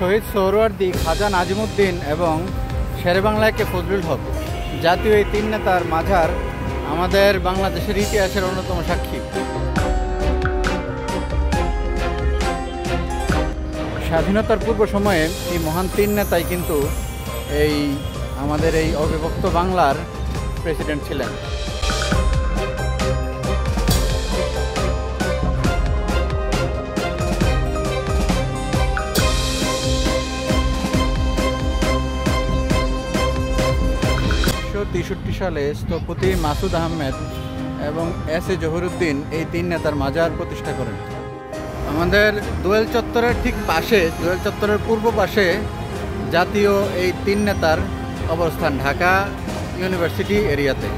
শহীদ সোহরাওয়ার্দী, খাজা নাজিমুদ্দিন এবং শেরেবাংলা কে ফজলুল হক জাতীয় এই তিন নেতার মাজার আমাদের বাংলাদেশের ইতিহাসের অন্যতম সাক্ষী। স্বাধীনতার পূর্ব সময়ে এই মহান তিন নেতাই কিন্তু আমাদের এই অবিভক্ত বাংলার প্রেসিডেন্ট ছিলেন। সালে স্থপতি মাসুদ আহমেদ এবং এস এ জহিরুদ্দিন এই তিন নেতার মাজার প্রতিষ্ঠা করেন। আমাদের দোয়েল চত্বরের ঠিক পাশে, দোয়েল চত্বরের পূর্ব পাশে জাতীয় এই তিন নেতার অবস্থান ঢাকা ইউনিভার্সিটি এরিয়াতে।